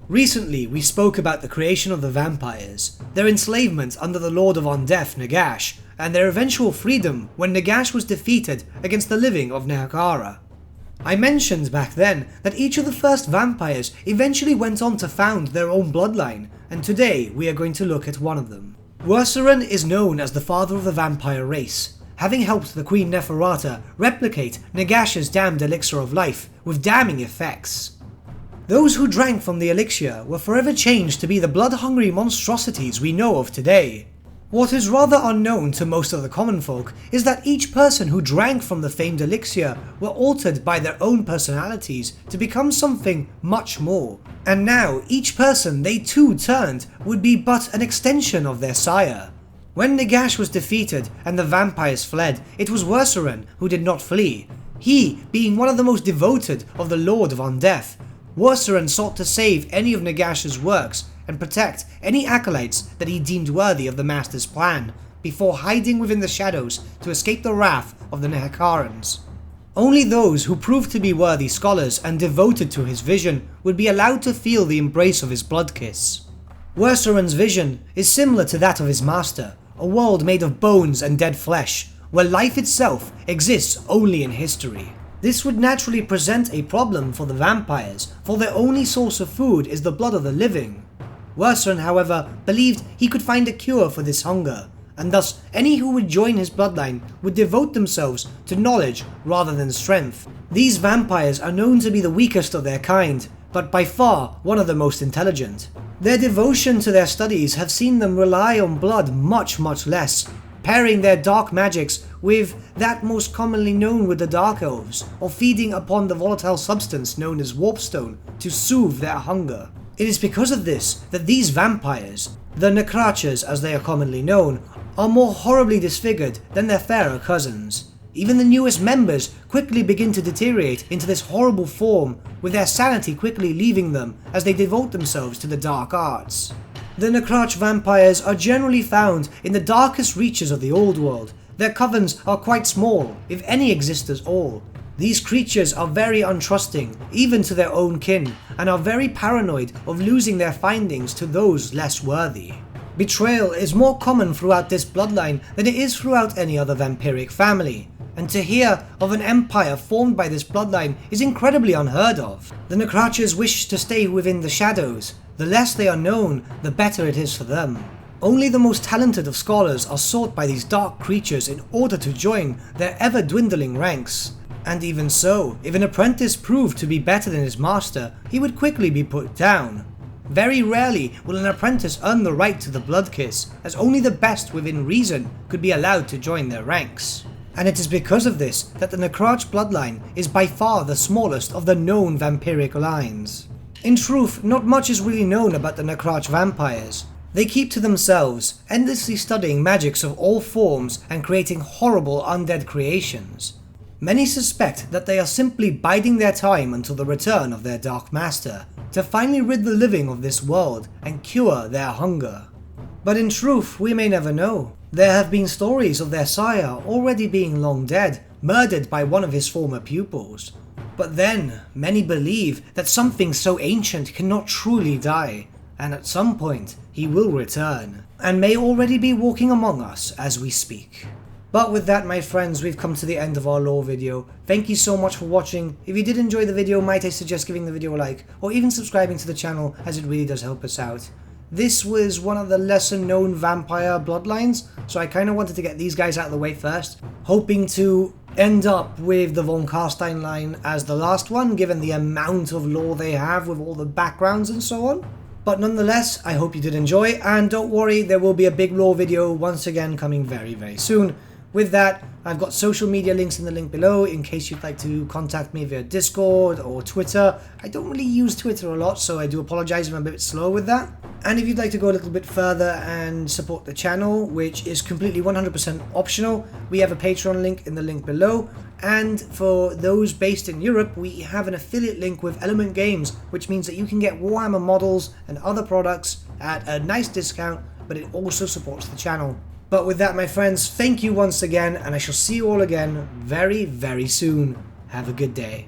Recently, we spoke about the creation of the vampires, their enslavement under the Lord of Undeath, Nagash, and their eventual freedom when Nagash was defeated against the living of Necrarch. I mentioned back then that each of the first vampires eventually went on to found their own bloodline, and today we are going to look at one of them. Warhammer is known as the father of the vampire race, having helped the Queen Neferata replicate Nagash's damned elixir of life with damning effects. Those who drank from the elixir were forever changed to be the blood-hungry monstrosities we know of today. What is rather unknown to most of the common folk is that each person who drank from the famed elixir were altered by their own personalities to become something much more, and now each person they too turned would be but an extension of their sire. When Nagash was defeated and the vampires fled, it was Warhammer who did not flee. He, being one of the most devoted of the Lord of Undeath, Warhammer sought to save any of Nagash's works and protect any acolytes that he deemed worthy of the Master's plan, before hiding within the shadows to escape the wrath of the Necrarch. Only those who proved to be worthy scholars and devoted to his vision would be allowed to feel the embrace of his blood kiss. Warhammer's vision is similar to that of his master, a world made of bones and dead flesh, where life itself exists only in history. This would naturally present a problem for the vampires, for their only source of food is the blood of the living. Warhammer, however, believed he could find a cure for this hunger, and thus any who would join his bloodline would devote themselves to knowledge rather than strength. These vampires are known to be the weakest of their kind, but by far one of the most intelligent. Their devotion to their studies have seen them rely on blood much less, pairing their dark magics with that most commonly known with the Dark Elves, or feeding upon the volatile substance known as warpstone to soothe their hunger. It is because of this that these vampires, the Necrarchs as they are commonly known, are more horribly disfigured than their fairer cousins. Even the newest members quickly begin to deteriorate into this horrible form, with their sanity quickly leaving them as they devote themselves to the dark arts. The Necrarch vampires are generally found in the darkest reaches of the old world. Their covens are quite small, if any exist at all. These creatures are very untrusting, even to their own kin, and are very paranoid of losing their findings to those less worthy. Betrayal is more common throughout this bloodline than it is throughout any other vampiric family, and to hear of an empire formed by this bloodline is incredibly unheard of. The Necrarchs wish to stay within the shadows. The less they are known, the better it is for them. Only the most talented of scholars are sought by these dark creatures in order to join their ever-dwindling ranks. And even so, if an apprentice proved to be better than his master, he would quickly be put down. Very rarely will an apprentice earn the right to the blood kiss, as only the best within reason could be allowed to join their ranks. And it is because of this that the Necrarch bloodline is by far the smallest of the known vampiric lines. In truth, not much is really known about the Necrarch vampires. They keep to themselves, endlessly studying magics of all forms and creating horrible undead creations. Many suspect that they are simply biding their time until the return of their Dark Master, to finally rid the living of this world and cure their hunger. But in truth, we may never know. There have been stories of their sire already being long dead, murdered by one of his former pupils. But then, many believe that something so ancient cannot truly die, and at some point he will return, and may already be walking among us as we speak. But with that, my friends, we've come to the end of our lore video. Thank you so much for watching. If you did enjoy the video, might I suggest giving the video a like, or even subscribing to the channel, as it really does help us out. This was one of the lesser known vampire bloodlines, so I kind of wanted to get these guys out of the way first, hoping to end up with the Von Carstein line as the last one, given the amount of lore they have with all the backgrounds and so on. But nonetheless, I hope you did enjoy, and don't worry, there will be a big lore video once again coming very soon. With that, I've got social media links in the link below in case you'd like to contact me via Discord or Twitter. I don't really use Twitter a lot, so I do apologize if I'm a bit slow with that. And if you'd like to go a little bit further and support the channel, which is completely 100% optional, we have a Patreon link in the link below. And for those based in Europe, we have an affiliate link with Element Games, which means that you can get Warhammer models and other products at a nice discount, but it also supports the channel. But with that, my friends, thank you once again, and I shall see you all again very soon. Have a good day.